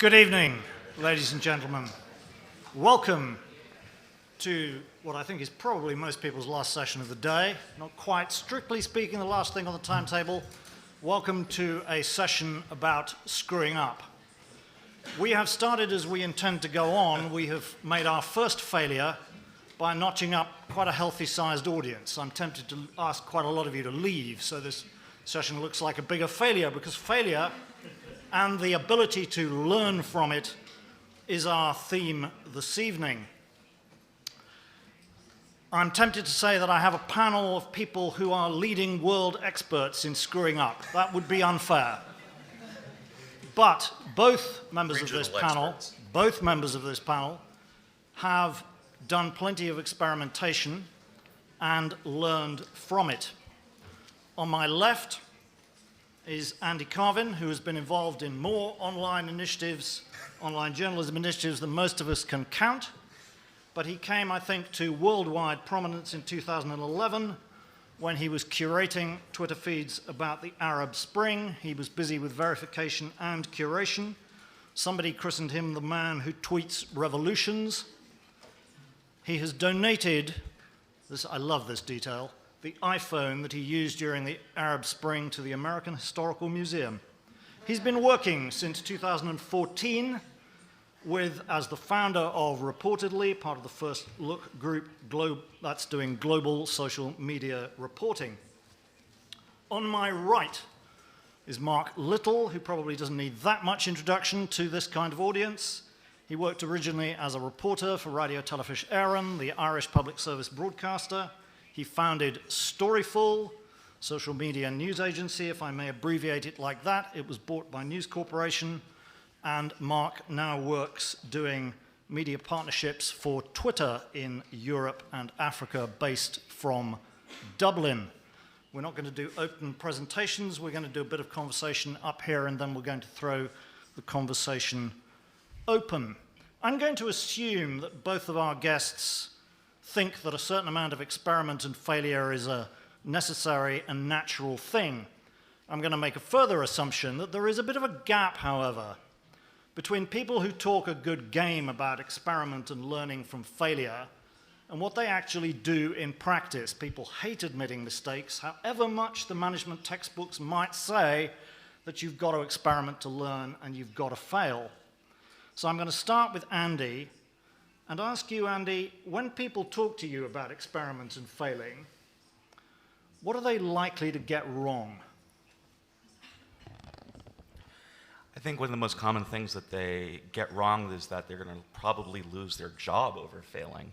Good evening, ladies and gentlemen. Welcome to what I think is probably most people's last session of the day. Not quite, strictly speaking, the last thing on the timetable. Welcome to a session about screwing up. We have started as we intend to go on. We have made our first failure by notching up quite a healthy-sized audience. I'm tempted to ask quite a lot of you to leave, so this session looks like a bigger failure, because failure and the ability to learn from it is our theme this evening. I'm tempted to say that I have a panel of people who are leading world experts in screwing up. That would be unfair. But both members of this panel have done plenty of experimentation and learned from it. On my left is Andy Carvin, who has been involved in more online journalism initiatives than most of us can count. But he came, I think, to worldwide prominence in 2011 when he was curating Twitter feeds about the Arab Spring. He was busy with verification and curation. Somebody christened him the man who tweets revolutions. He has donated, I love this detail, the iPhone that he used during the Arab Spring to the American Historical Museum. He's been working since 2014 as the founder of Reportedly, part of the First Look group that's doing global social media reporting. On my right is Mark Little, who probably doesn't need that much introduction to this kind of audience. He worked originally as a reporter for Radio Telefís Éireann, the Irish public service broadcaster. He founded Storyful, social media news agency, if I may abbreviate it like that. It was bought by News Corporation. And Mark now works doing media partnerships for Twitter in Europe and Africa, based from Dublin. We're not going to do open presentations. We're going to do a bit of conversation up here, and then we're going to throw the conversation open. I'm going to assume that both of our guests think that a certain amount of experiment and failure is a necessary and natural thing. I'm going to make a further assumption that there is a bit of a gap, however, between people who talk a good game about experiment and learning from failure and what they actually do in practice. People hate admitting mistakes, however much the management textbooks might say that you've got to experiment to learn and you've got to fail. So I'm going to start with Andy and ask you, Andy, when people talk to you about experiment and failing, what are they likely to get wrong? I think one of the most common things that they get wrong is that they're going to probably lose their job over failing.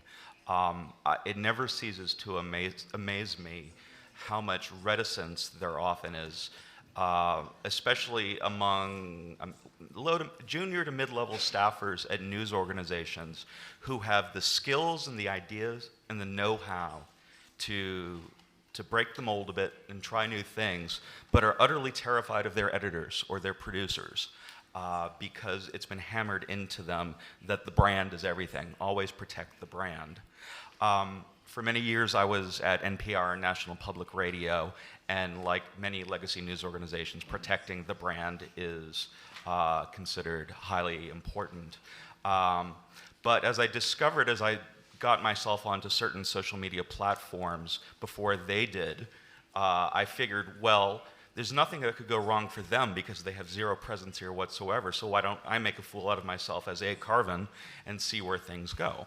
It never ceases to amaze me how much reticence there often is, especially among junior to mid-level staffers at news organizations who have the skills and the ideas and the know-how to break the mold a bit and try new things, but are utterly terrified of their editors or their producers because it's been hammered into them that the brand is everything. Always protect the brand. For many years, I was at NPR, National Public Radio, and like many legacy news organizations, protecting the brand is considered highly important. But as I discovered, as I got myself onto certain social media platforms before they did, I figured, well, there's nothing that could go wrong for them because they have zero presence here whatsoever, so why don't I make a fool out of myself as A. Carvin and see where things go?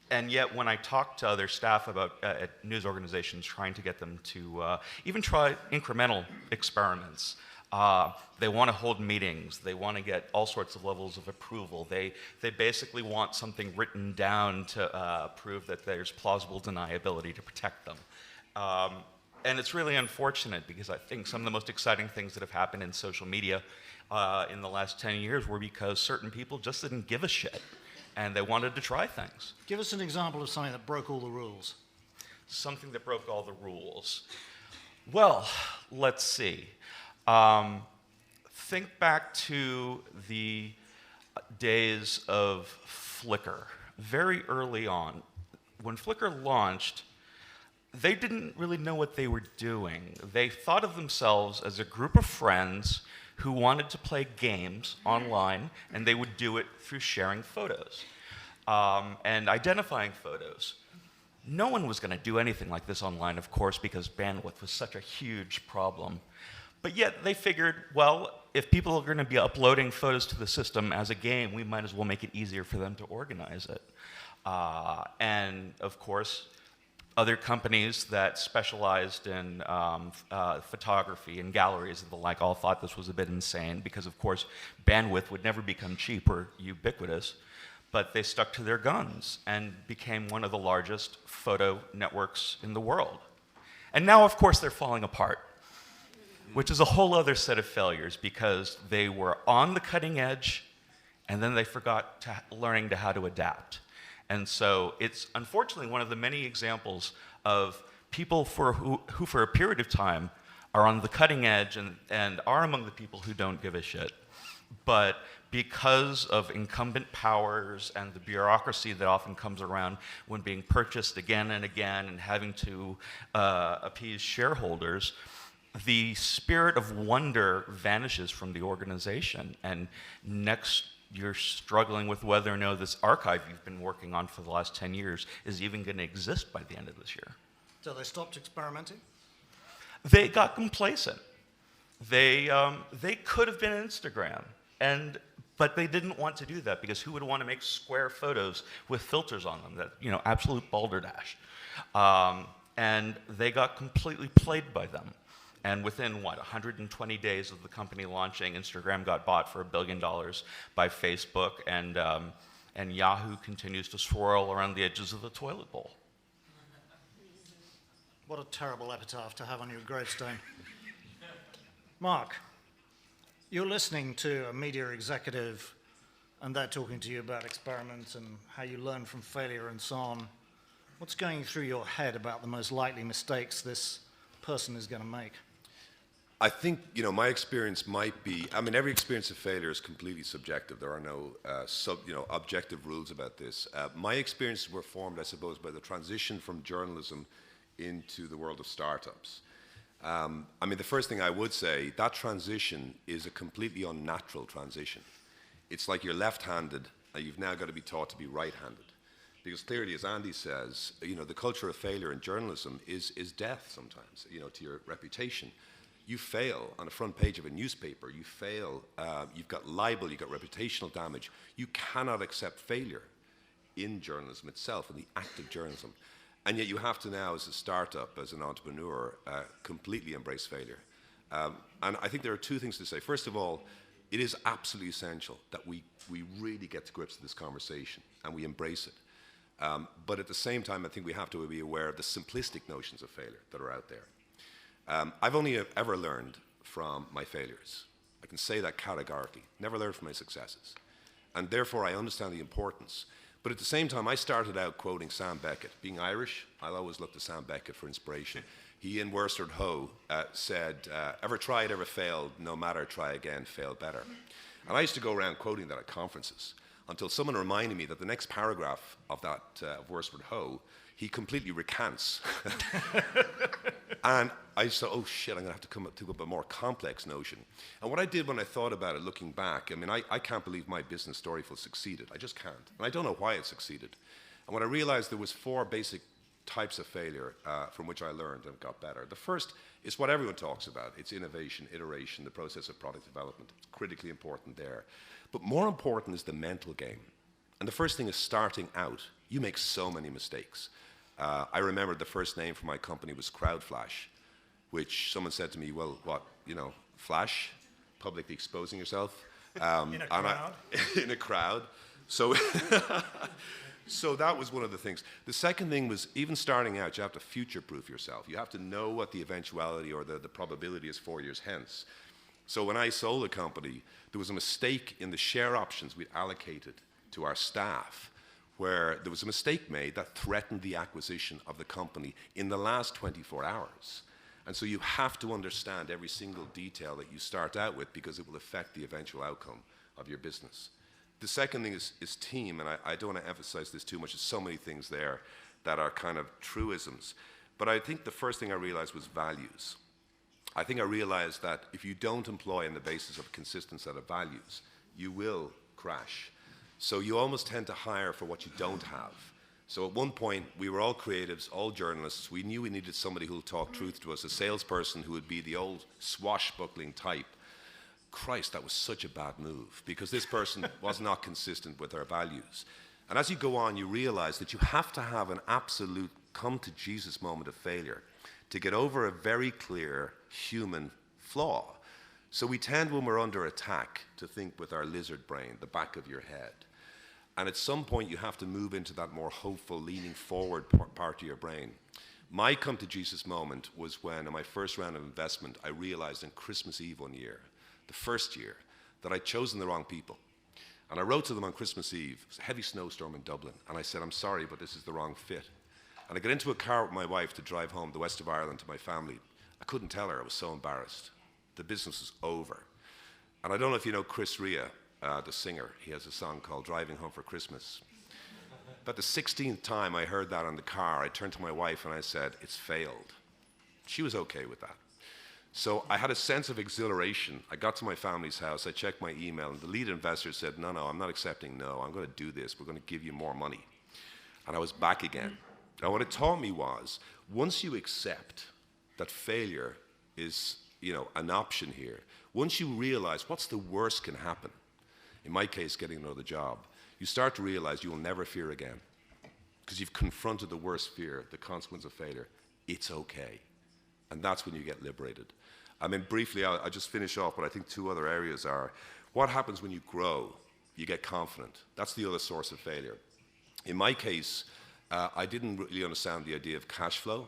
And yet when I talk to other staff about at news organizations, trying to get them to even try incremental experiments, they want to hold meetings. They want to get all sorts of levels of approval. They basically want something written down to prove that there's plausible deniability to protect them. And it's really unfortunate because I think some of the most exciting things that have happened in social media in the last 10 years were because certain people just didn't give a shit and they wanted to try things. Give us an example of something that broke all the rules. Something that broke all the rules. Well, let's see. Think back to the days of Flickr. Very early on, when Flickr launched, they didn't really know what they were doing. They thought of themselves as a group of friends who wanted to play games online, and they would do it through sharing photos and identifying photos. No one was going to do anything like this online, of course, because bandwidth was such a huge problem. But yet they figured, well, if people are going to be uploading photos to the system as a game, we might as well make it easier for them to organize it. And of course, other companies that specialized in photography and galleries and the like all thought this was a bit insane because, of course, bandwidth would never become cheap or ubiquitous. But they stuck to their guns and became one of the largest photo networks in the world. And now, of course, they're falling apart, which is a whole other set of failures because they were on the cutting edge and then they forgot learning how to adapt. And so it's unfortunately one of the many examples of people who for a period of time are on the cutting edge and are among the people who don't give a shit. But because of incumbent powers and the bureaucracy that often comes around when being purchased again and again and having to appease shareholders, the spirit of wonder vanishes from the organization. And next, you're struggling with whether or no this archive you've been working on for the last 10 years is even going to exist by the end of this year. So they stopped experimenting? They got complacent. They could have been Instagram, but they didn't want to do that because who would want to make square photos with filters on them? That absolute balderdash. And they got completely played by them. And within, 120 days of the company launching, Instagram got bought for $1 billion by Facebook, and Yahoo continues to swirl around the edges of the toilet bowl. What a terrible epitaph to have on your gravestone. Mark, you're listening to a media executive, and they're talking to you about experiments and how you learn from failure and so on. What's going through your head about the most likely mistakes this person is going to make? I think, my experience might be, every experience of failure is completely subjective. There are no objective rules about this. My experiences were formed, I suppose, by the transition from journalism into the world of startups. The first thing I would say, that transition is a completely unnatural transition. It's like you're left-handed, and you've now got to be taught to be right-handed. Because clearly, as Andy says, the culture of failure in journalism is death sometimes, to your reputation. You fail on the front page of a newspaper, you fail, you've got libel, you've got reputational damage. You cannot accept failure in journalism itself, in the act of journalism. And yet you have to now, as a startup, as an entrepreneur, completely embrace failure. And I think there are two things to say. First of all, it is absolutely essential that we really get to grips with this conversation and we embrace it. But at the same time, I think we have to be aware of the simplistic notions of failure that are out there. I've only ever learned from my failures. I can say that categorically. Never learned from my successes. And therefore, I understand the importance. But at the same time, I started out quoting Sam Beckett. Being Irish, I'll always look to Sam Beckett for inspiration. He in Worsted Ho said, ever tried, ever failed, no matter, try again, fail better. And I used to go around quoting that at conferences until someone reminded me that the next paragraph of that Worsted Ho, he completely recants. And I said, oh shit, I'm going to have to come up to a more complex notion. And what I did when I thought about it, looking back, I can't believe my business Storyful succeeded. I just can't. And I don't know why it succeeded. And when I realized there was 4 basic types of failure from which I learned and got better. The first is what everyone talks about. It's innovation, iteration, the process of product development. It's critically important there. But more important is the mental game. And the first thing is starting out. You make so many mistakes. I remember the first name for my company was Crowdflash, which someone said to me, well, what, Flash? Publicly exposing yourself? In a crowd? In a crowd. So, so that was one of the things. The second thing was, even starting out, you have to future-proof yourself. You have to know what the eventuality or the probability is 4 years hence. So when I sold the company, there was a mistake in the share options we'd allocated to our staff, where there was a mistake made that threatened the acquisition of the company in the last 24 hours. And so you have to understand every single detail that you start out with because it will affect the eventual outcome of your business. The second thing is team, and I don't want to emphasize this too much. There's so many things there that are kind of truisms. But I think the first thing I realized was values. I think I realized that if you don't employ on the basis of a consistent set of values, you will crash. So you almost tend to hire for what you don't have. So at one point, we were all creatives, all journalists. We knew we needed somebody who would talk truth to us, a salesperson who would be the old swashbuckling type. Christ, that was such a bad move, because this person was not consistent with our values. And as you go on, you realize that you have to have an absolute come-to-Jesus moment of failure to get over a very clear human flaw. So we tend, when we're under attack, to think with our lizard brain, the back of your head. And at some point, you have to move into that more hopeful, leaning forward part of your brain. My come-to-Jesus moment was when, in my first round of investment, I realized on Christmas Eve one year, the first year, that I'd chosen the wrong people. And I wrote to them on Christmas Eve. It was a heavy snowstorm in Dublin. And I said, I'm sorry, but this is the wrong fit. And I got into a car with my wife to drive home the west of Ireland to my family. I couldn't tell her. I was so embarrassed. The business was over. And I don't know if you know Chris Rea, the singer. He has a song called Driving Home for Christmas. About the 16th time I heard that on the car, I turned to my wife and I said, it's failed. She was okay with that. So I had a sense of exhilaration. I got to my family's house, I checked my email, and the lead investor said, no, I'm not accepting no. I'm going to do this. We're going to give you more money. And I was back again. Now, what it taught me was, once you accept that failure is, an option here, once you realize what's the worst can happen, in my case, getting another job, you start to realize you will never fear again. Because you've confronted the worst fear, the consequence of failure. It's okay. And that's when you get liberated. I mean, briefly, I'll just finish off, but I think two other areas are, what happens when you grow? You get confident. That's the other source of failure. In my case, I didn't really understand the idea of cash flow.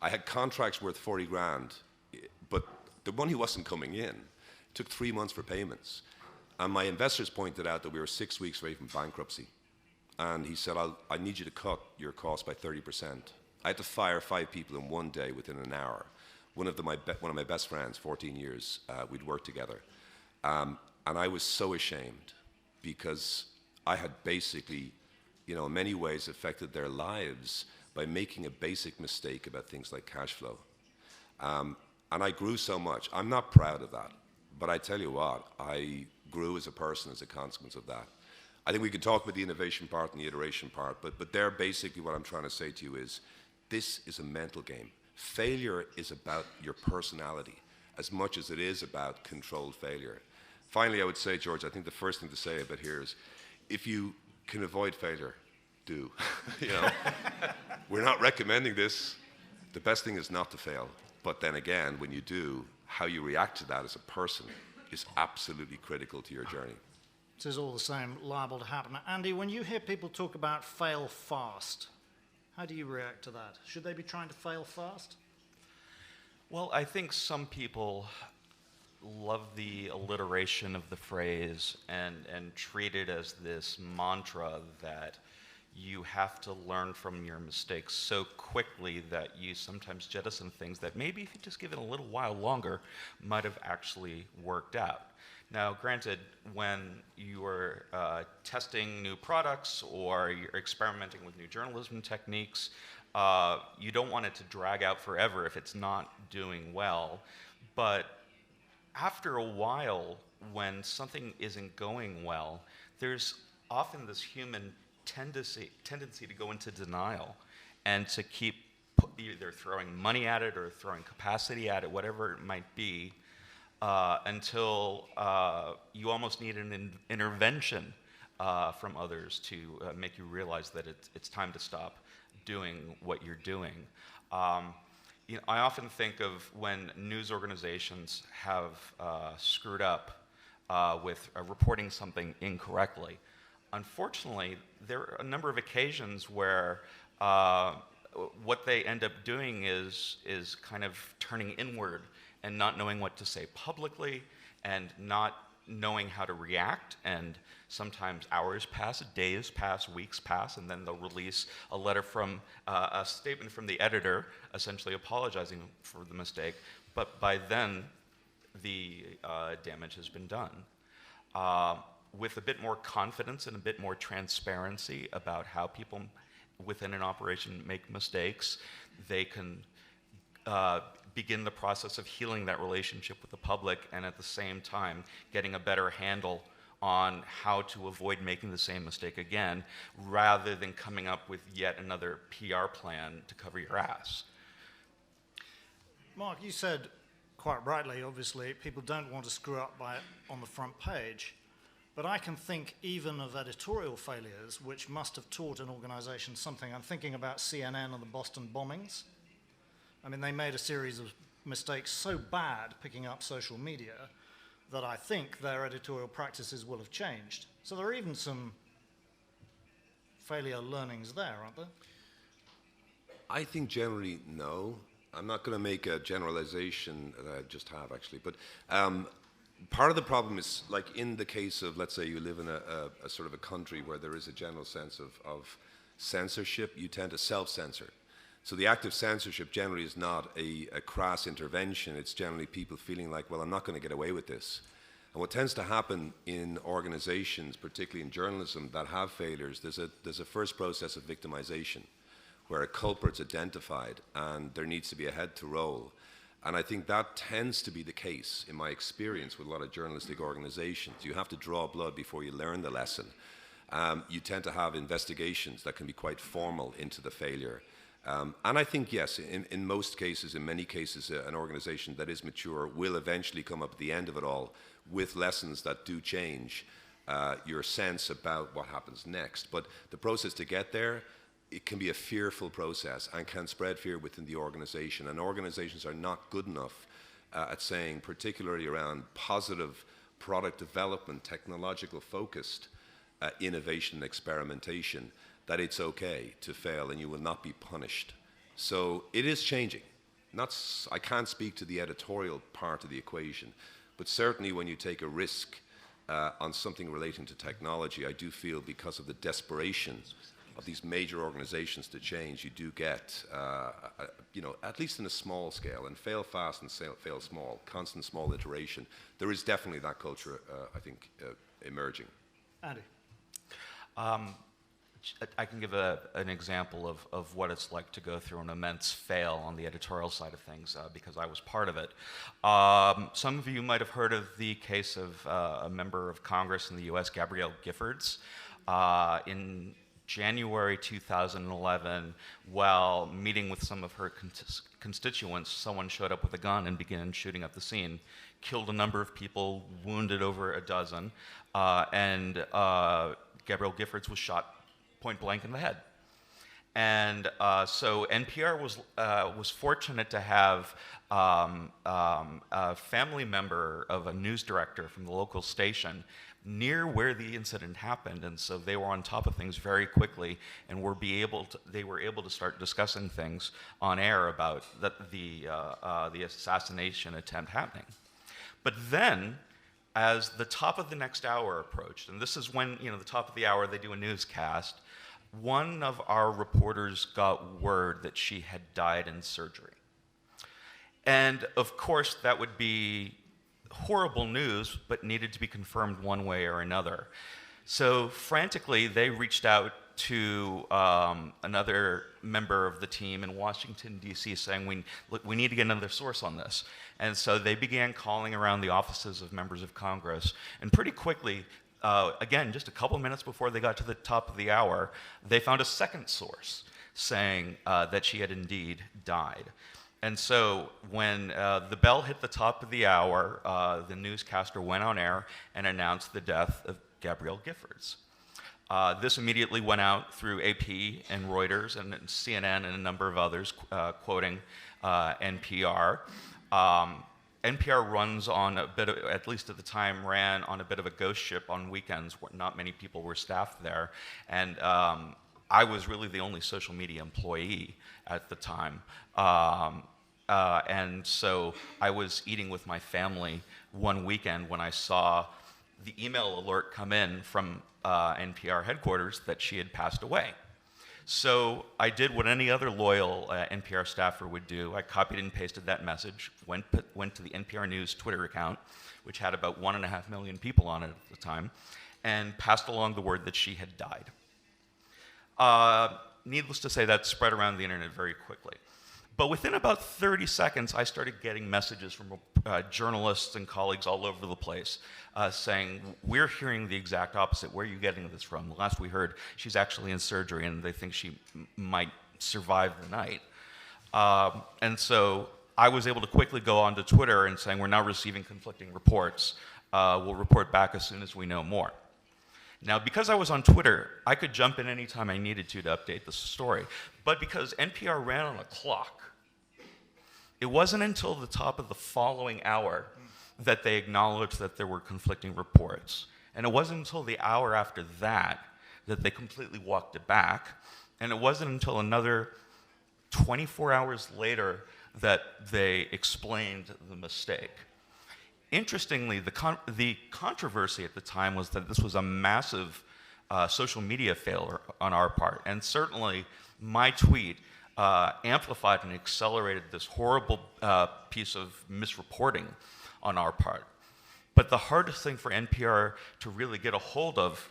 I had contracts worth 40 grand, but the money wasn't coming in. It took 3 months for payments. And my investors pointed out that we were 6 weeks away from bankruptcy. And he said, I need you to cut your costs by 30%. I had to fire 5 people in one day within an hour. One of my best friends, 14 years, we'd worked together. And I was so ashamed because I had basically, in many ways affected their lives by making a basic mistake about things like cash flow. And I grew so much. I'm not proud of that. But I tell you what, I grew as a person as a consequence of that. I think we can talk about the innovation part and the iteration part, but there basically what I'm trying to say to you is, this is a mental game. Failure is about your personality as much as it is about controlled failure. Finally, I would say, George, I think the first thing to say about here is, if you can avoid failure, do. We're not recommending this. The best thing is not to fail. But then again, when you do, how you react to that as a person is absolutely critical to your journey. This is all the same liable to happen. Andy, when you hear people talk about fail fast, how do you react to that? Should they be trying to fail fast? Well, I think some people love the alliteration of the phrase and treat it as this mantra that you have to learn from your mistakes so quickly that you sometimes jettison things that maybe if you just give it a little while longer might have actually worked out. Now, granted, when you are testing new products or you're experimenting with new journalism techniques, you don't want it to drag out forever if it's not doing well. But after a while, when something isn't going well, there's often this human tendency to go into denial and to keep either throwing money at it or throwing capacity at it, whatever it might be, until you almost need an intervention from others to make you realize that it's time to stop doing what you're doing. I often think of when news organizations have screwed up with reporting something incorrectly. Unfortunately, there are a number of occasions where what they end up doing is kind of turning inward and not knowing what to say publicly and not knowing how to react. And sometimes hours pass, days pass, weeks pass, and then they'll release a letter from a statement from the editor essentially apologizing for the mistake. But by then, the damage has been done. With a bit more confidence and a bit more transparency about how people within an operation make mistakes, they can begin the process of healing that relationship with the public, and at the same time getting a better handle on how to avoid making the same mistake again, rather than coming up with yet another PR plan to cover your ass. Mark, you said quite rightly, obviously, people don't want to screw up on the front page. But I can think even of editorial failures which must have taught an organization something. I'm thinking about CNN and the Boston bombings. I mean, they made a series of mistakes so bad picking up social media that I think their editorial practices will have changed. So there are even some failure learnings there, aren't there? I think generally no. I'm not going to make a generalization that I just have actually, but part of the problem is, like in the case of, let's say you live in a sort of a country where there is a general sense of censorship, you tend to self-censor. So the act of censorship generally is not a crass intervention, it's generally people feeling like, well, I'm not going to get away with this. And what tends to happen in organizations, particularly in journalism, that have failures, there's a first process of victimization, where a culprit's identified and there needs to be a head to roll. And I think that tends to be the case, in my experience, with a lot of journalistic organizations. You have to draw blood before you learn the lesson. You tend to have investigations that can be quite formal into the failure. And I think, yes, in most cases, in many cases, an organization that is mature will eventually come up at the end of it all with lessons that do change your sense about what happens next. But the process to get there, it can be a fearful process and can spread fear within the organization. And organizations are not good enough at saying, particularly around positive product development, technological focused innovation and experimentation, that it's okay to fail and you will not be punished. So it is changing. I can't speak to the editorial part of the equation, but certainly when you take a risk on something relating to technology, I do feel because of the desperation of these major organizations to change, you do get, at least in a small scale, and fail fast and fail small, constant small iteration. There is definitely that culture, I think, emerging. Andy? I can give an example of what it's like to go through an immense fail on the editorial side of things, because I was part of it. Some of you might have heard of the case of a member of Congress in the US, Gabrielle Giffords. In January 2011, while meeting with some of her constituents, someone showed up with a gun and began shooting up the scene, killed a number of people, wounded over a dozen, and Gabrielle Giffords was shot point blank in the head. And so NPR was fortunate to have a family member of a news director from the local station near where the incident happened, and so they were on top of things very quickly, and they were able to start discussing things on air about the assassination attempt happening. But then, as the top of the next hour approached, and this is when, the top of the hour they do a newscast, one of our reporters got word that she had died in surgery. And of course, that would be horrible news, but needed to be confirmed one way or another. So frantically, they reached out to another member of the team in Washington, D.C., saying, we need to get another source on this. And so they began calling around the offices of members of Congress. And pretty quickly, again, just a couple minutes before they got to the top of the hour, they found a second source saying that she had indeed died. And so when the bell hit the top of the hour, the newscaster went on air and announced the death of Gabrielle Giffords. This immediately went out through AP and Reuters and CNN and a number of others, quoting NPR. NPR runs on a bit of, at least at the time, ran on a bit of a ghost ship on weekends where not many people were staffed there. And I was really the only social media employee at the time. And so I was eating with my family one weekend when I saw the email alert come in from NPR headquarters that she had passed away. So I did what any other loyal NPR staffer would do. I copied and pasted that message, went to the NPR News Twitter account, which had about 1.5 million people on it at the time, and passed along the word that she had died. Needless to say, that spread around the internet very quickly. But within about 30 seconds, I started getting messages from journalists and colleagues all over the place saying, we're hearing the exact opposite. Where are you getting this from? Last we heard, she's actually in surgery and they think she might survive the night. And so I was able to quickly go onto Twitter and saying, we're now receiving conflicting reports. We'll report back as soon as we know more. Now, because I was on Twitter, I could jump in anytime I needed to update the story. But because NPR ran on a clock, it wasn't until the top of the following hour that they acknowledged that there were conflicting reports. And it wasn't until the hour after that that they completely walked it back. And it wasn't until another 24 hours later that they explained the mistake. Interestingly, the controversy at the time was that this was a massive social media failure on our part. And certainly, my tweet amplified and accelerated this horrible piece of misreporting on our part. But the hardest thing for NPR to really get a hold of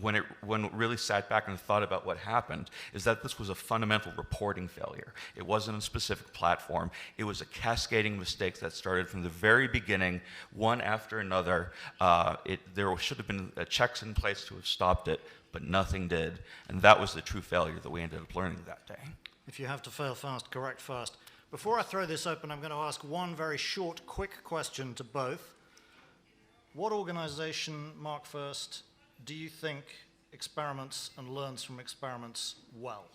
when it really sat back and thought about what happened is that this was a fundamental reporting failure. It wasn't a specific platform. It was a cascading mistake that started from the very beginning, one after another. There should have been checks in place to have stopped it, but nothing did. And that was the true failure that we ended up learning that day. If you have to fail fast, correct fast. Before I throw this open, I'm going to ask one very short, quick question to both. What organization, Mark first, do you think experiments and learns from experiments well?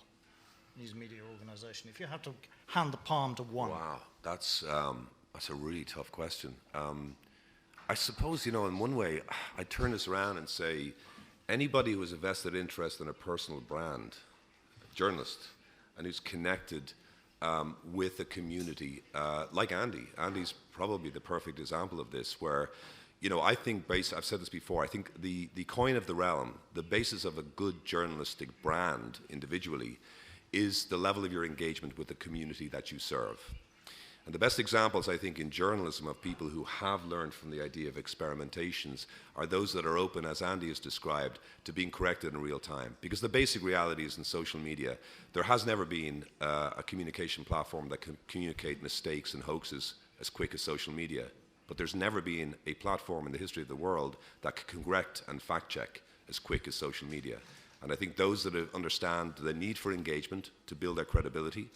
News media organization. If you have to hand the palm to one. Wow, that's a really tough question. I suppose, in one way, I turn this around and say, anybody who has a vested interest in a personal brand, a journalist, and who's connected with a community, like Andy. Andy's probably the perfect example of this, where I think, I've said this before, I think the coin of the realm, the basis of a good journalistic brand individually, is the level of your engagement with the community that you serve. And the best examples, I think, in journalism of people who have learned from the idea of experimentations are those that are open, as Andy has described, to being corrected in real time. Because the basic reality is in social media, there has never been a communication platform that can communicate mistakes and hoaxes as quick as social media. But there's never been a platform in the history of the world that can correct and fact check as quick as social media. And I think those that understand the need for engagement to build their credibility,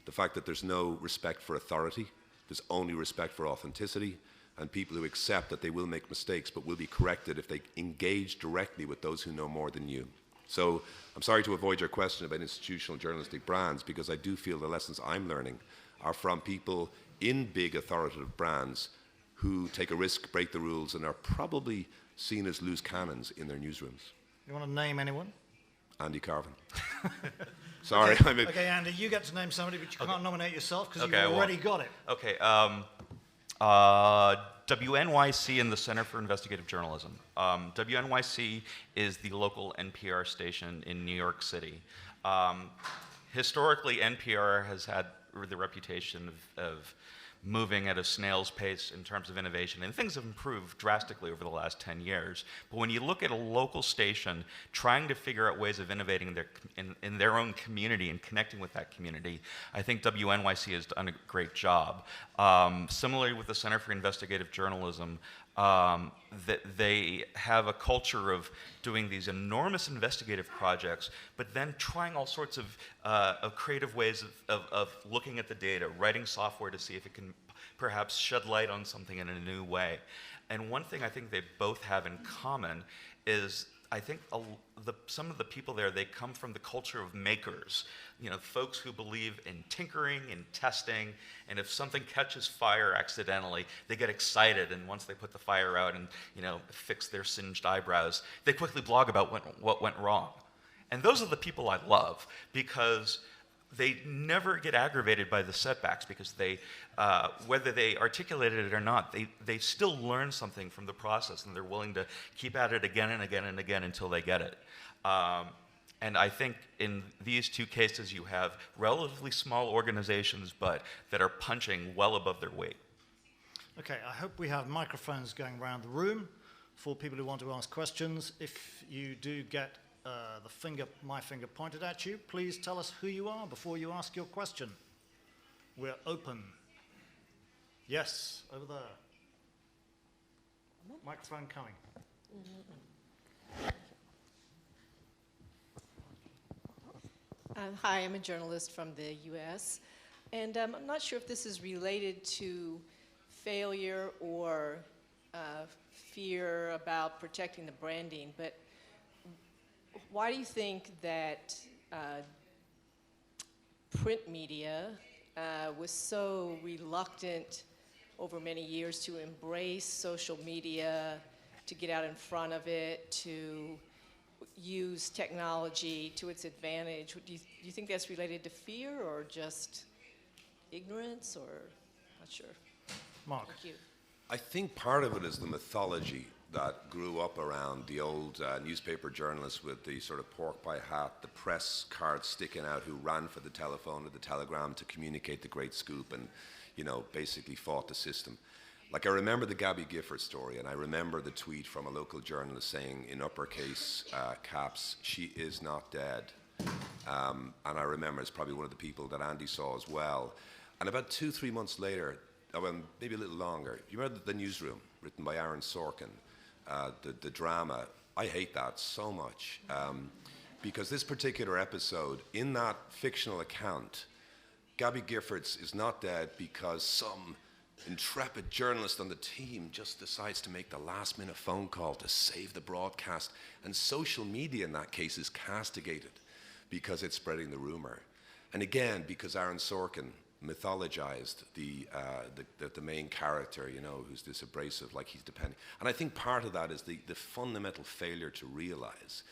the fact that there's no respect for authority, there's only respect for authenticity, and people who accept that they will make mistakes but will be corrected if they engage directly with those who know more than you. So I'm sorry to avoid your question about institutional journalistic brands, because I do feel the lessons I'm learning are from people in big authoritative brands who take a risk, break the rules, and are probably seen as loose cannons in their newsrooms. You want to name anyone? Andy Carvin. Sorry. Okay. Okay, Andy, you get to name somebody, but you can't nominate yourself because you've already got it. Okay. WNYC and the Center for Investigative Journalism. WNYC is the local NPR station in New York City. Historically, NPR has had the reputation of moving at a snail's pace in terms of innovation, and things have improved drastically over the last 10 years. But when you look at a local station trying to figure out ways of innovating in their own community and connecting with that community, I think WNYC has done a great job. Similarly with the Center for Investigative Journalism, that they have a culture of doing these enormous investigative projects, but then trying all sorts of creative ways of looking at the data, writing software to see if it can perhaps shed light on something in a new way. And one thing I think they both have in common is I think some of the people there, they come from the culture of makers, folks who believe in tinkering and testing, and if something catches fire accidentally, they get excited, and once they put the fire out and fix their singed eyebrows, they quickly blog about what went wrong. And those are the people I love, because they never get aggravated by the setbacks, because they, whether they articulated it or not, they still learn something from the process, and they're willing to keep at it again and again and again until they get it. And I think in these two cases, you have relatively small organizations, but that are punching well above their weight. Okay, I hope we have microphones going around the room for people who want to ask questions. If you do get my finger pointed at you, please tell us who you are before you ask your question. We're open. Yes, over there. Microphone coming. Hi, I'm a journalist from the U.S., and I'm not sure if this is related to failure or fear about protecting the branding, but why do you think that print media was so reluctant over many years to embrace social media, to get out in front of it, to use technology to its advantage? Do you think that's related to fear or just ignorance, or not sure? Mark. Thank you. I think part of it is the mythology that grew up around the old newspaper journalists with the sort of pork pie hat, the press card sticking out, who ran for the telephone or the telegram to communicate the great scoop and, you know, basically fought the system. Like, I remember the Gabby Gifford story, and I remember the tweet from a local journalist saying in uppercase caps, "She is not dead." And I remember it's probably one of the people that Andy saw as well. And about 2-3 months later, well, maybe a little longer, you remember The Newsroom, written by Aaron Sorkin, the drama? I hate that so much, because this particular episode, in that fictional account, Gabby Giffords is not dead because some intrepid journalist on the team just decides to make the last minute phone call to save the broadcast, and social media in that case is castigated because it's spreading the rumor. And again, because Aaron Sorkin mythologized the main character, you know, who's this abrasive, like he's depending. And I think part of that is the fundamental failure to realize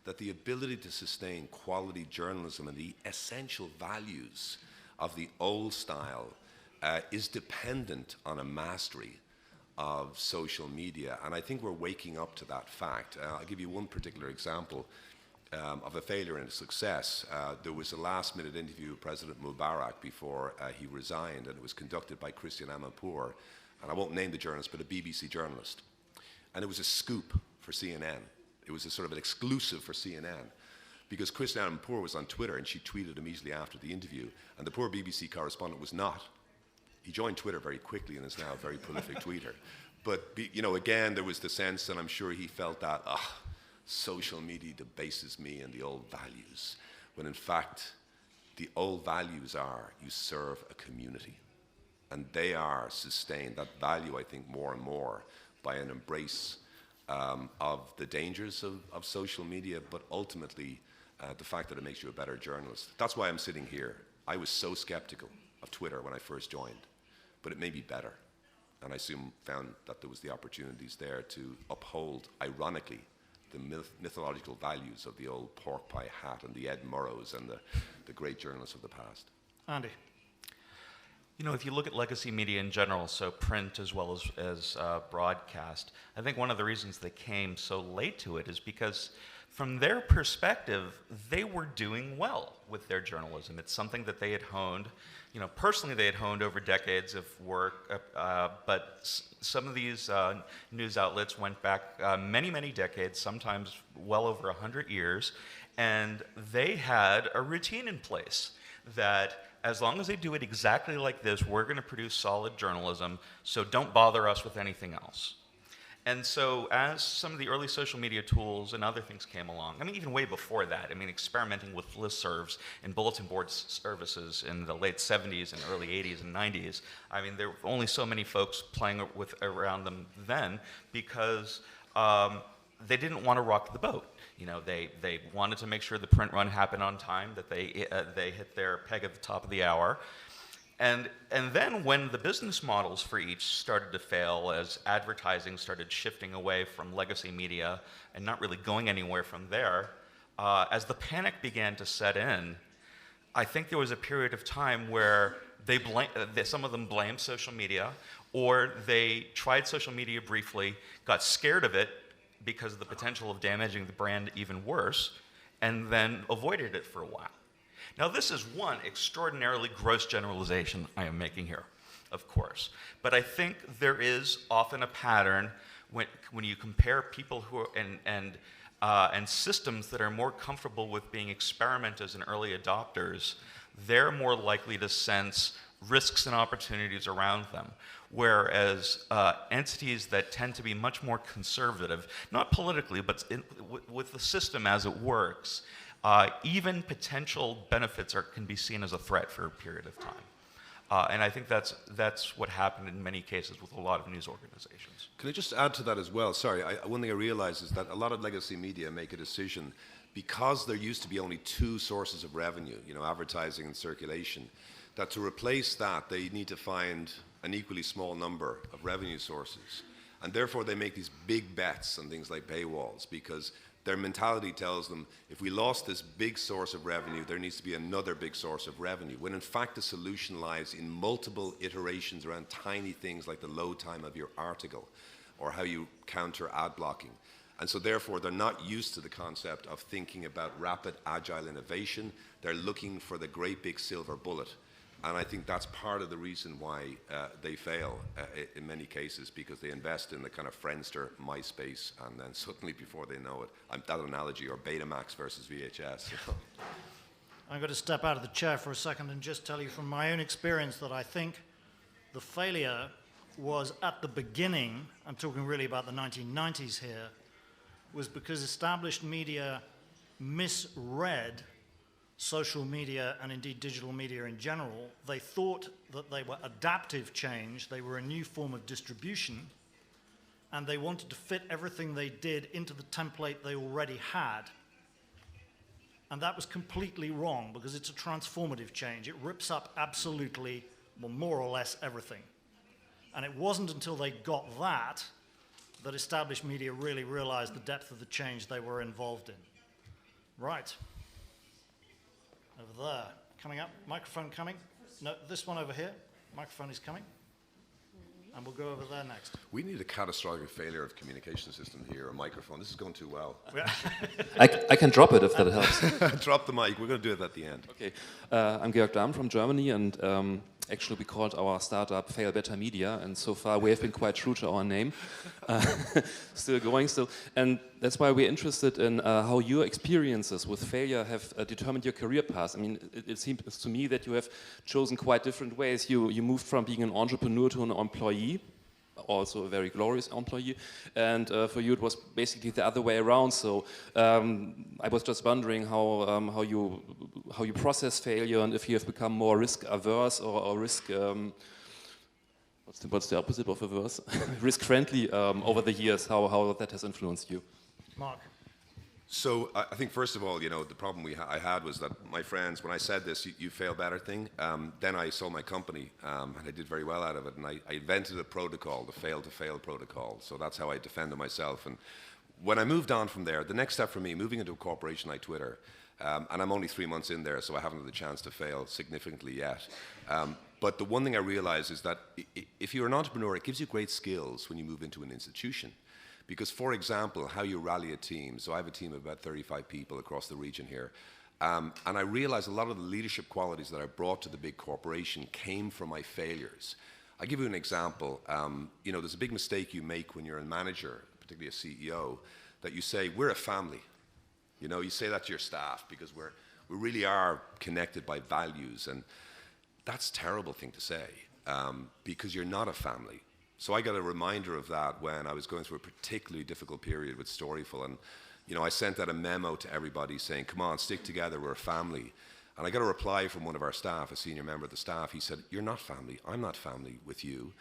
that the ability to sustain quality journalism and the essential values of the old style is dependent on a mastery of social media. And I think we're waking up to that fact. I'll give you one particular example of a failure and a success. There was a last-minute interview with President Mubarak before he resigned, and it was conducted by Christian Amanpour, and I won't name the journalist, but a BBC journalist. And it was a scoop for CNN. It was a sort of an exclusive for CNN, because Christian Amanpour was on Twitter, and she tweeted immediately after the interview, and the poor BBC correspondent was not. He joined Twitter very quickly and is now a very prolific tweeter. But, you know, again, there was the sense, and I'm sure he felt that, social media debases me and the old values, when in fact, the old values are you serve a community. And they are sustained, that value, I think, more and more by an embrace of the dangers of social media, but ultimately the fact that it makes you a better journalist. That's why I'm sitting here. I was so skeptical of Twitter when I first joined, but it made me better. And I soon found that there was the opportunities there to uphold, ironically, the mythological values of the old pork pie hat and the Ed Murrows and the great journalists of the past. Andy. You know, if you look at legacy media in general, so print as well as broadcast, I think one of the reasons they came so late to it is because from their perspective, they were doing well with their journalism. It's something that they had honed. You know, personally, they had honed over decades of work, but some of these news outlets went back many, many decades, sometimes well over 100 years, and they had a routine in place that as long as they do it exactly like this, we're going to produce solid journalism, so don't bother us with anything else. And so as some of the early social media tools and other things came along, I mean, even way before that, I mean, experimenting with listservs and bulletin board services in the late 70s and early 80s and 90s, I mean, there were only so many folks playing around them then because they didn't want to rock the boat. You know, they wanted to make sure the print run happened on time, that they hit their peg at the top of the hour. And then when the business models for each started to fail, as advertising started shifting away from legacy media and not really going anywhere from there, as the panic began to set in, I think there was a period of time where some of them blamed social media, or they tried social media briefly, got scared of it because of the potential of damaging the brand even worse, and then avoided it for a while. Now, this is one extraordinarily gross generalization I am making here, of course. But I think there is often a pattern when you compare people who are, and systems that are more comfortable with being experimenters and early adopters, they're more likely to sense risks and opportunities around them. Whereas entities that tend to be much more conservative, not politically, but with the system as it works, even potential benefits can be seen as a threat for a period of time. And I think that's what happened in many cases with a lot of news organizations. Can I just add to that as well? Sorry, one thing I realize is that a lot of legacy media make a decision because there used to be only two sources of revenue, advertising and circulation, that to replace that, they need to find an equally small number of revenue sources. And therefore, they make these big bets on things like paywalls because their mentality tells them, if we lost this big source of revenue, there needs to be another big source of revenue, when in fact the solution lies in multiple iterations around tiny things like the load time of your article or how you counter ad blocking. And so therefore, they're not used to the concept of thinking about rapid, agile innovation. They're looking for the great big silver bullet. And I think that's part of the reason why they fail in many cases, because they invest in the kind of Friendster, MySpace, and then suddenly before they know it, that analogy, or Betamax versus VHS. I'm going to step out of the chair for a second and just tell you from my own experience that I think the failure was at the beginning, I'm talking really about the 1990s here, was because established media misread social media and indeed digital media in general. They thought that they were adaptive change, they were a new form of distribution, and they wanted to fit everything they did into the template they already had. And that was completely wrong, because it's a transformative change. It rips up absolutely, well, more or less everything. And it wasn't until they got that established media really realized the depth of the change they were involved in. Right. Over there. Coming up. Microphone coming. No, this one over here. Microphone is coming. And we'll go over there next. We need a catastrophic failure of communication system here, a microphone. This is going too well. I can drop it if that helps. Drop the mic. We're going to do it at the end. Okay. I'm Georg Dahm from Germany, and actually we called our startup Fail Better Media, and so far we have been quite true to our name. Still going. And that's why we're interested in how your experiences with failure have determined your career path. I mean, it seems to me that you have chosen quite different ways. You moved from being an entrepreneur to an employee, also a very glorious employee, and for you it was basically the other way around. So I was just wondering how you process failure, and if you have become more risk averse or risk what's the opposite of averse? Risk friendly over the years. How that has influenced you. Mark. So I think first of all, the problem I had was that my friends, when I said this, you fail better thing, then I sold my company, and I did very well out of it, and I invented a protocol, the fail to fail protocol. So that's how I defended myself. And when I moved on from there, the next step for me, moving into a corporation like Twitter, and I'm only 3 months in there, so I haven't had the chance to fail significantly yet. But the one thing I realized is that if you're an entrepreneur, it gives you great skills when you move into an institution. Because, for example, how you rally a team. So I have a team of about 35 people across the region here. And I realized a lot of the leadership qualities that I brought to the big corporation came from my failures. I'll give you an example. There's a big mistake you make when you're a manager, particularly a CEO, that you say, we're a family. You say that to your staff because we really are connected by values. And that's a terrible thing to say because you're not a family. So I got a reminder of that when I was going through a particularly difficult period with Storyful, and I sent out a memo to everybody saying, come on, stick together, we're a family. And I got a reply from one of our staff, a senior member of the staff. He said, you're not family, I'm not family with you.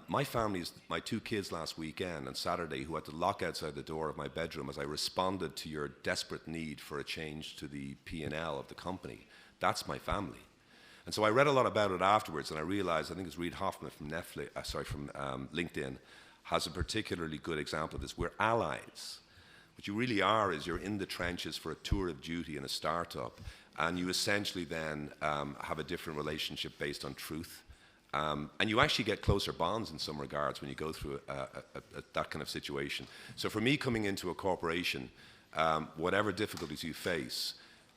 My family is my 2 kids last weekend and Saturday who had to lock outside the door of my bedroom as I responded to your desperate need for a change to the P&L of the company. That's my family. And so I read a lot about it afterwards, and I realized, I think it's Reid Hoffman from LinkedIn, has a particularly good example of this. We're allies. What you really are is you're in the trenches for a tour of duty in a startup, and you essentially then have a different relationship based on truth. And you actually get closer bonds in some regards when you go through that kind of situation. So for me, coming into a corporation, whatever difficulties you face,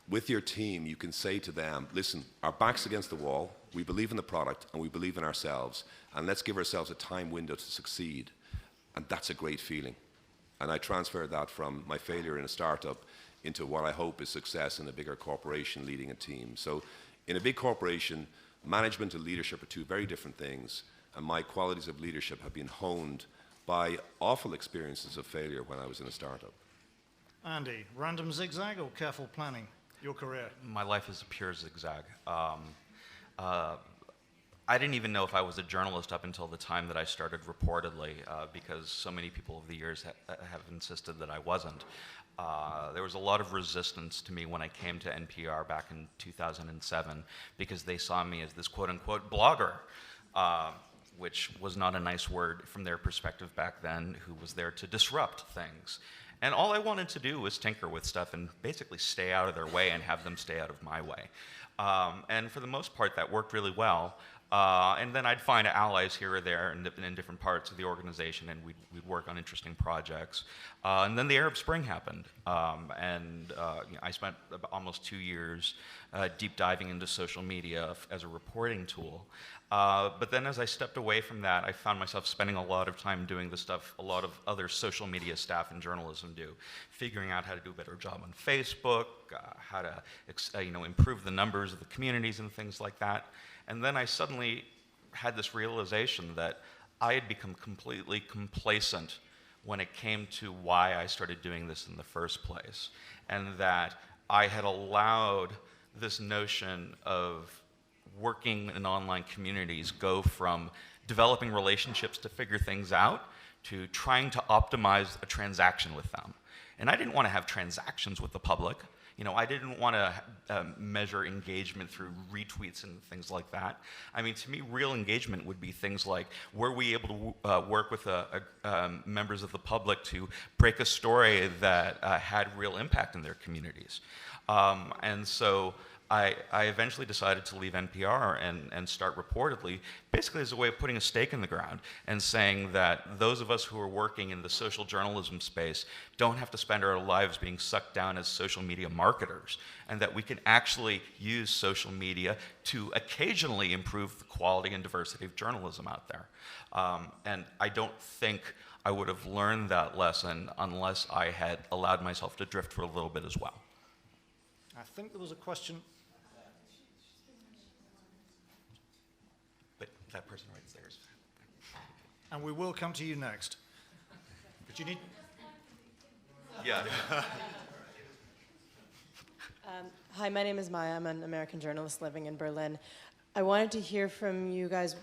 with your team, you can say to them, listen, our back's against the wall, we believe in the product, and we believe in ourselves, and let's give ourselves a time window to succeed. And that's a great feeling. And I transferred that from my failure in a startup into what I hope is success in a bigger corporation leading a team. So in a big corporation, management and leadership are two very different things, and my qualities of leadership have been honed by awful experiences of failure when I was in a startup. Andy, random zigzag or careful planning? Your career? My life is a pure zigzag. I didn't even know if I was a journalist up until the time that I started Reportedly, because so many people over the years have insisted that I wasn't. There was a lot of resistance to me when I came to NPR back in 2007 because they saw me as this quote-unquote blogger, which was not a nice word from their perspective back then, who was there to disrupt things. And all I wanted to do was tinker with stuff and basically stay out of their way and have them stay out of my way. And for the most part, that worked really well. And then I'd find allies here or there in different parts of the organization, and we'd work on interesting projects. And then the Arab Spring happened, and I spent almost 2 years deep diving into social media as a reporting tool. But then as I stepped away from that, I found myself spending a lot of time doing the stuff a lot of other social media staff in journalism do, figuring out how to do a better job on Facebook, how to improve the numbers of the communities and things like that. And then I suddenly had this realization that I had become completely complacent when it came to why I started doing this in the first place, and that I had allowed this notion of working in online communities go from developing relationships to figure things out to trying to optimize a transaction with them. And I didn't want to have transactions with the public. I didn't want to measure engagement through retweets and things like that. I mean, to me, real engagement would be things like, were we able to work with members of the public to break a story that had real impact in their communities? And so I eventually decided to leave NPR and start Reportedly, basically as a way of putting a stake in the ground and saying that those of us who are working in the social journalism space don't have to spend our lives being sucked down as social media marketers, and that we can actually use social media to occasionally improve the quality and diversity of journalism out there. And I don't think I would have learned that lesson unless I had allowed myself to drift for a little bit as well. I think there was a question. But that person right there is. And we will come to you next. But you need. Yeah. Hi, my name is Maya. I'm an American journalist living in Berlin. I wanted to hear from you guys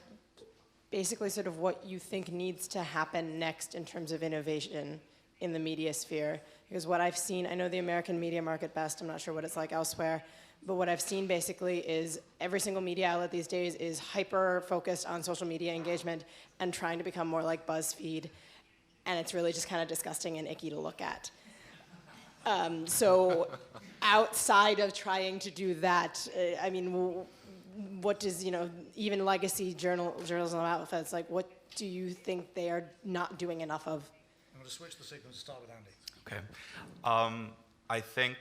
basically sort of what you think needs to happen next in terms of innovation in the media sphere. Because what I've seen, I know the American media market best, I'm not sure what it's like elsewhere, but what I've seen basically is every single media outlet these days is hyper-focused on social media engagement and trying to become more like BuzzFeed, and it's really just kind of disgusting and icky to look at. So outside of trying to do that, I mean, what does, even legacy journalism outlets, like what do you think they are not doing enough of? I'm going to switch the sequence and start with Andy. Okay. I think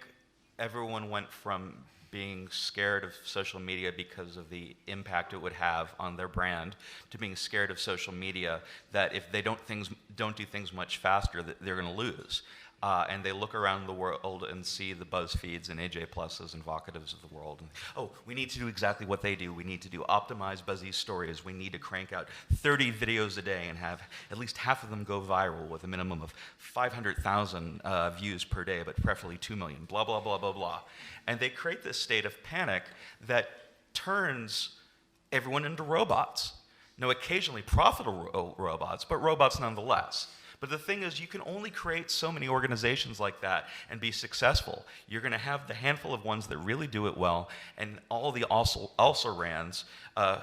everyone went from being scared of social media because of the impact it would have on their brand to being scared of social media that if they don't do things much faster, that they're going to lose. And they look around the world and see the BuzzFeeds and AJ Pluses and Vocatives of the world. And, oh, we need to do exactly what they do. We need to do optimized buzzy stories. We need to crank out 30 videos a day and have at least half of them go viral with a minimum of 500,000 views per day, but preferably 2 million, blah, blah, blah, blah, blah. And they create this state of panic that turns everyone into robots. Now, occasionally profitable robots, but robots nonetheless. But the thing is, you can only create so many organizations like that and be successful. You're going to have the handful of ones that really do it well, and all the also-rans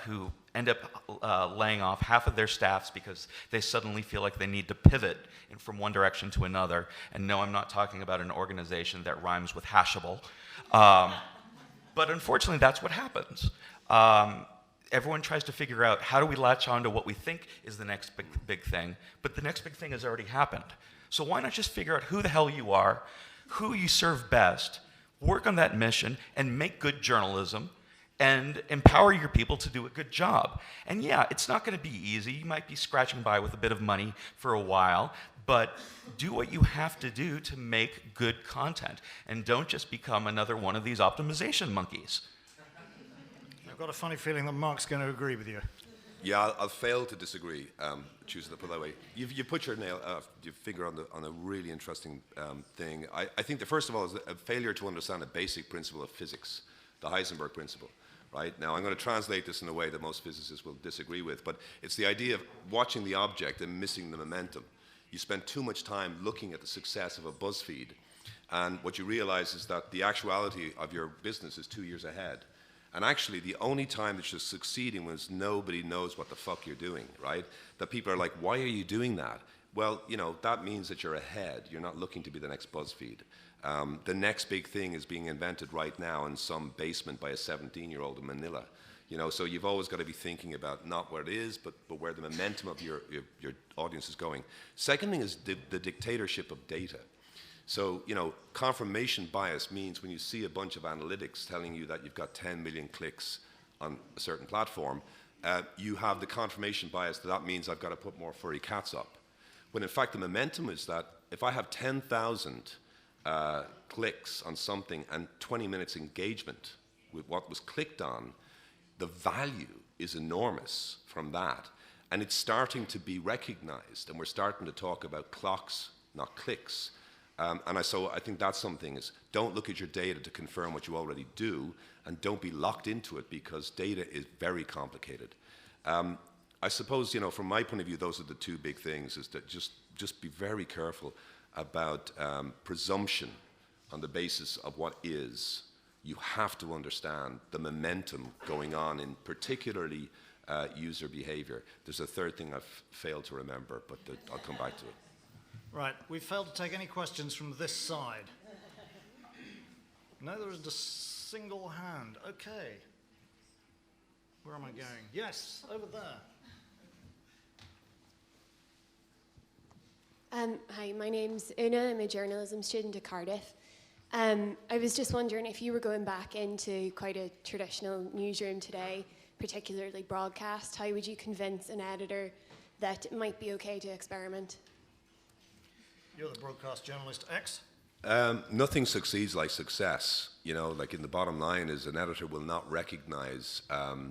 who end up laying off half of their staffs because they suddenly feel like they need to pivot from one direction to another. And no, I'm not talking about an organization that rhymes with hashable. But unfortunately, that's what happens. Everyone tries to figure out how do we latch on to what we think is the next big thing, but the next big thing has already happened. So why not just figure out who the hell you are, who you serve best, work on that mission, and make good journalism, and empower your people to do a good job. And yeah, it's not going to be easy. You might be scratching by with a bit of money for a while, but do what you have to do to make good content, and don't just become another one of these optimization monkeys. I've got a funny feeling that Mark's going to agree with you. Yeah, I'll fail to disagree. Choosing to put it that way. You put your finger on a really interesting thing. I think that first of all is a failure to understand a basic principle of physics, the Heisenberg principle. Right? Now I'm going to translate this in a way that most physicists will disagree with, but it's the idea of watching the object and missing the momentum. You spend too much time looking at the success of a BuzzFeed, and what you realize is that the actuality of your business is 2 years ahead. And actually, the only time that you're succeeding is nobody knows what the fuck you're doing, right? That people are like, why are you doing that? Well, you know, that means that you're ahead. You're not looking to be the next BuzzFeed. The next big thing is being invented right now in some basement by a 17-year-old in Manila. You know, so you've always got to be thinking about not where it is, but where the momentum of your audience is going. Second thing is the dictatorship of data. So, you know, confirmation bias means when you see a bunch of analytics telling you that you've got 10 million clicks on a certain platform, you have the confirmation bias that means I've got to put more furry cats up. When in fact the momentum is that if I have 10,000 clicks on something and 20 minutes engagement with what was clicked on, the value is enormous from that. And it's starting to be recognized, and we're starting to talk about clocks, not clicks. So I think that's something is don't look at your data to confirm what you already do, and don't be locked into it because data is very complicated. I suppose, you know, from my point of view, those are the two big things, is that just be very careful about presumption on the basis of what is. You have to understand the momentum going on in particularly user behavior. There's a third thing I've failed to remember, but I'll come back to it. Right, we failed to take any questions from this side. No, there isn't a single hand. Okay. Where am I going? Yes, over there. Hi, my name's Una. I'm a journalism student at Cardiff. I was just wondering if you were going back into quite a traditional newsroom today, particularly broadcast, how would you convince an editor that it might be okay to experiment? You're the broadcast journalist X. Nothing succeeds like success. You know, like in the bottom line is an editor will not recognize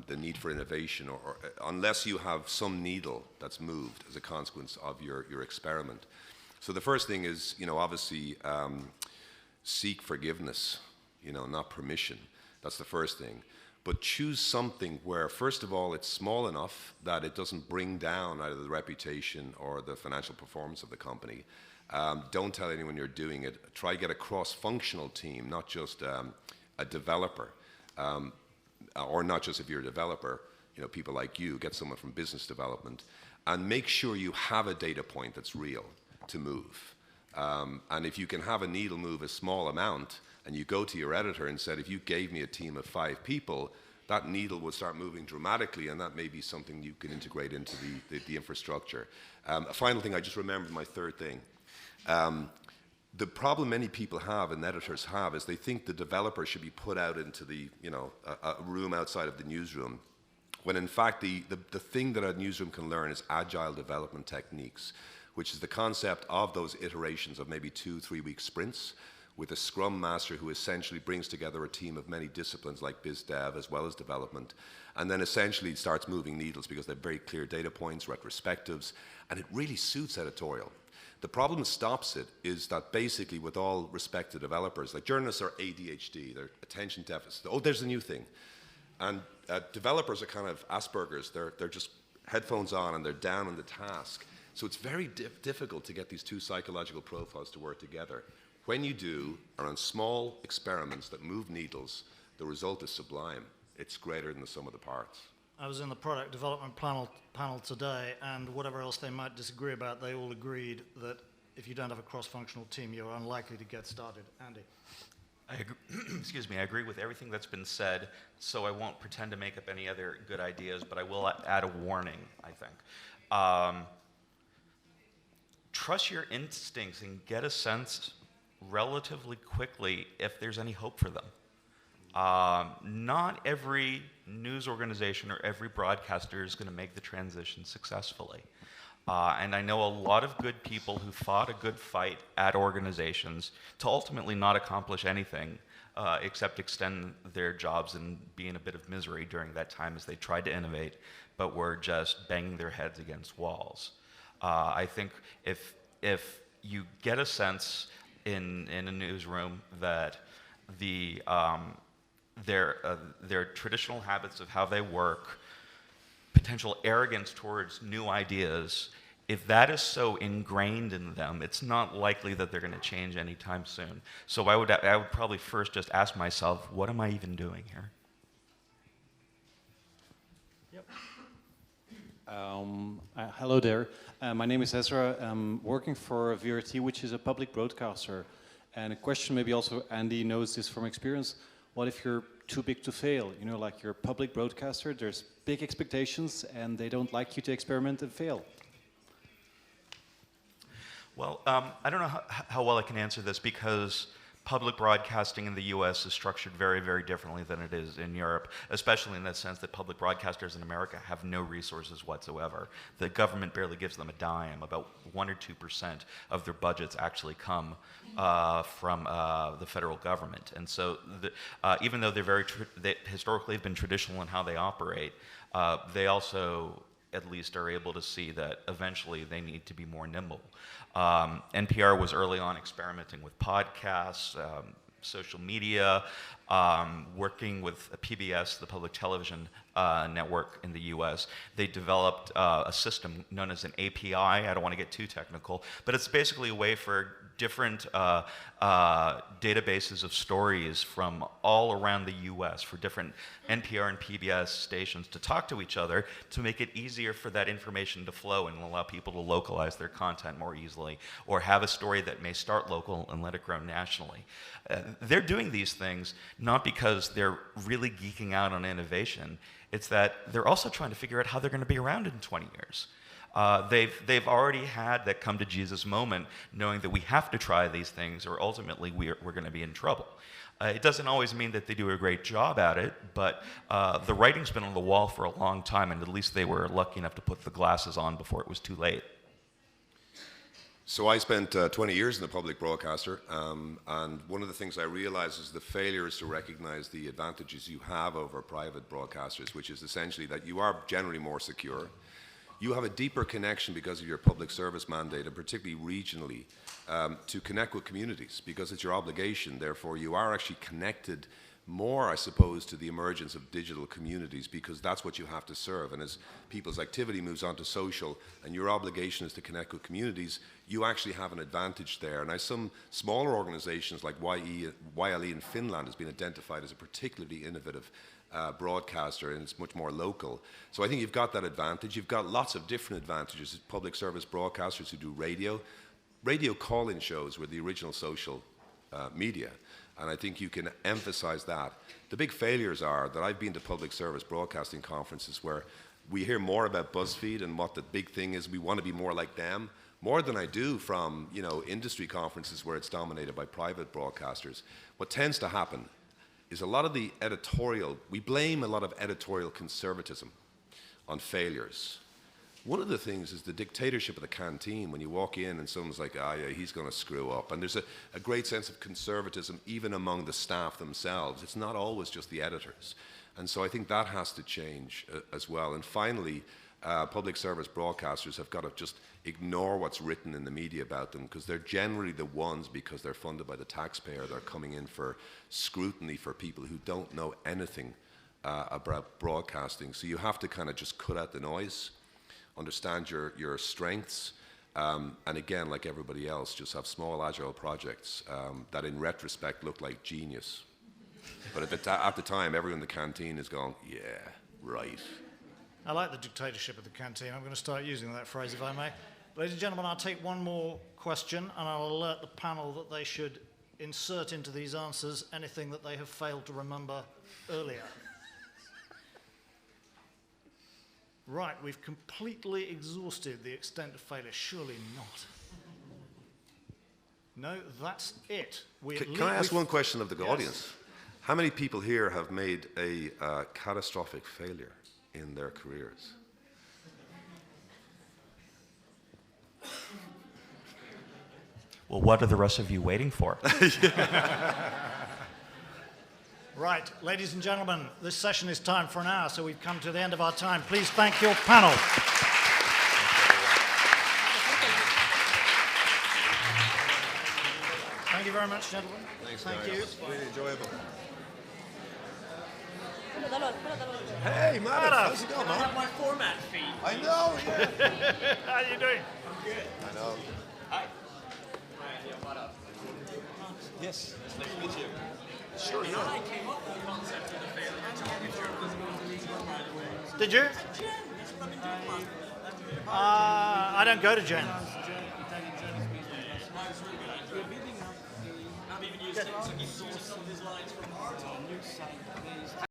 the need for innovation or unless you have some needle that's moved as a consequence of your experiment. So the first thing is, you know, obviously seek forgiveness, you know, not permission. That's the first thing. But choose something where, first of all, it's small enough that it doesn't bring down either the reputation or the financial performance of the company. Don't tell anyone you're doing it. Try to get a cross-functional team, not just a developer, or not just if you're a developer, you know, people like you, get someone from business development, and make sure you have a data point that's real to move. And if you can have a needle move a small amount, and you go to your editor and said, if you gave me a team of 5 people, that needle would start moving dramatically, and that may be something you can integrate into the infrastructure. A final thing, I just remembered my third thing. The problem many people have and editors have is they think the developer should be put out into the, you know, a room outside of the newsroom, when in fact the thing that a newsroom can learn is agile development techniques, which is the concept of those iterations of maybe 2-3 week sprints with a scrum master who essentially brings together a team of many disciplines like biz dev as well as development, and then essentially starts moving needles because they have very clear data points, retrospectives, and it really suits editorial. The problem that stops it is that basically, with all respect to developers, like journalists are ADHD, they're attention deficit. Oh, there's a new thing. And developers are kind of Asperger's. They're just headphones on and they're down on the task. So it's very difficult to get these two psychological profiles to work together. When you do, are on small experiments that move needles, the result is sublime. It's greater than the sum of the parts. I was in the product development panel today, and whatever else they might disagree about, they all agreed that if you don't have a cross-functional team, you're unlikely to get started. Andy? I agree, excuse me, I agree with everything that's been said, so I won't pretend to make up any other good ideas, but I will add a warning, I think. Trust your instincts and get a sense relatively quickly if there's any hope for them. Not every news organization or every broadcaster is going to make the transition successfully. And I know a lot of good people who fought a good fight at organizations to ultimately not accomplish anything except extend their jobs and be in a bit of misery during that time as they tried to innovate, but were just banging their heads against walls. I think if you get a sense in a newsroom that their traditional habits of how they work, potential arrogance towards new ideas, if that is so ingrained in them, it's not likely that they're going to change anytime soon. So I would probably first just ask myself, what am I even doing here? Yep. Hello there. My name is Ezra. I'm working for VRT, which is a public broadcaster. And a question, maybe also Andy knows this from experience. What if you're too big to fail? You know, like you're a public broadcaster, there's big expectations, and they don't like you to experiment and fail. Well, I don't know how well I can answer this because public broadcasting in the US is structured very, very differently than it is in Europe, especially in the sense that public broadcasters in America have no resources whatsoever. The government barely gives them a dime. About 1 or 2% of their budgets actually come from the federal government. And so even though they historically have been traditional in how they operate, they also at least are able to see that eventually they need to be more nimble. NPR was early on experimenting with podcasts, social media, working with PBS, the public television network in the US. They developed a system known as an API. I don't want to get too technical, but it's basically a way for different databases of stories from all around the US for different NPR and PBS stations to talk to each other to make it easier for that information to flow and allow people to localize their content more easily, or have a story that may start local and let it grow nationally. They're doing these things not because they're really geeking out on innovation. It's that they're also trying to figure out how they're going to be around in 20 years. They've already had that come to Jesus moment, knowing that we have to try these things or ultimately we're going to be in trouble. It doesn't always mean that they do a great job at it, but the writing's been on the wall for a long time, and at least they were lucky enough to put the glasses on before it was too late. So I spent 20 years in the public broadcaster, and one of the things I realized is the failure is to recognize the advantages you have over private broadcasters, which is essentially that you are generally more secure. You have a deeper connection because of your public service mandate, and particularly regionally, to connect with communities because it's your obligation. Therefore, you are actually connected more, I suppose, to the emergence of digital communities because that's what you have to serve. And as people's activity moves on to social and your obligation is to connect with communities, you actually have an advantage there. Now, some smaller organizations like YLE in Finland has been identified as a particularly innovative broadcaster, and it's much more local. So I think you've got that advantage. You've got lots of different advantages. Public service broadcasters who do radio. Radio call-in shows were the original social media. And I think you can emphasize that. The big failures are that I've been to public service broadcasting conferences where we hear more about BuzzFeed and what the big thing is. We want to be more like them, more than I do from industry conferences where it's dominated by private broadcasters. What tends to happen is a lot of the editorial, we blame a lot of editorial conservatism on failures. One of the things is the dictatorship of the canteen when you walk in and someone's like, yeah, he's going to screw up. And there's a great sense of conservatism even among the staff themselves. It's not always just the editors. And so I think that has to change as well. And finally, public service broadcasters have got to just ignore what's written in the media about them because they're generally the ones, because they're funded by the taxpayer, they're coming in for scrutiny for people who don't know anything about broadcasting. So you have to kind of just cut out the noise, understand your strengths, and again, like everybody else, just have small, agile projects that in retrospect look like genius. But at the time, everyone in the canteen is going, yeah, right. I like the dictatorship of the canteen. I'm going to start using that phrase, if I may. Ladies and gentlemen, I'll take one more question, and I'll alert the panel that they should insert into these answers anything that they have failed to remember earlier. Right, we've completely exhausted the extent of failure. Surely not. No, that's it. Can I ask one question of the audience? How many people here have made a catastrophic failure in their careers? Well, what are the rest of you waiting for? Right, ladies and gentlemen, this session is timed for an hour, so we've come to the end of our time. Please thank your panel. Thank you very much, gentlemen. Thank you. Really enjoyable. Hey, Hey, Hello. man, how's it going, I man? have my format feed. I know, yeah. How are you doing? I know. Hi. Yes. Nice to meet you. Sure, yeah. I came up with the concept of the fair. I told you journalism, by the way. Did you? Jen, that's what I've been doing. I don't go to Jen.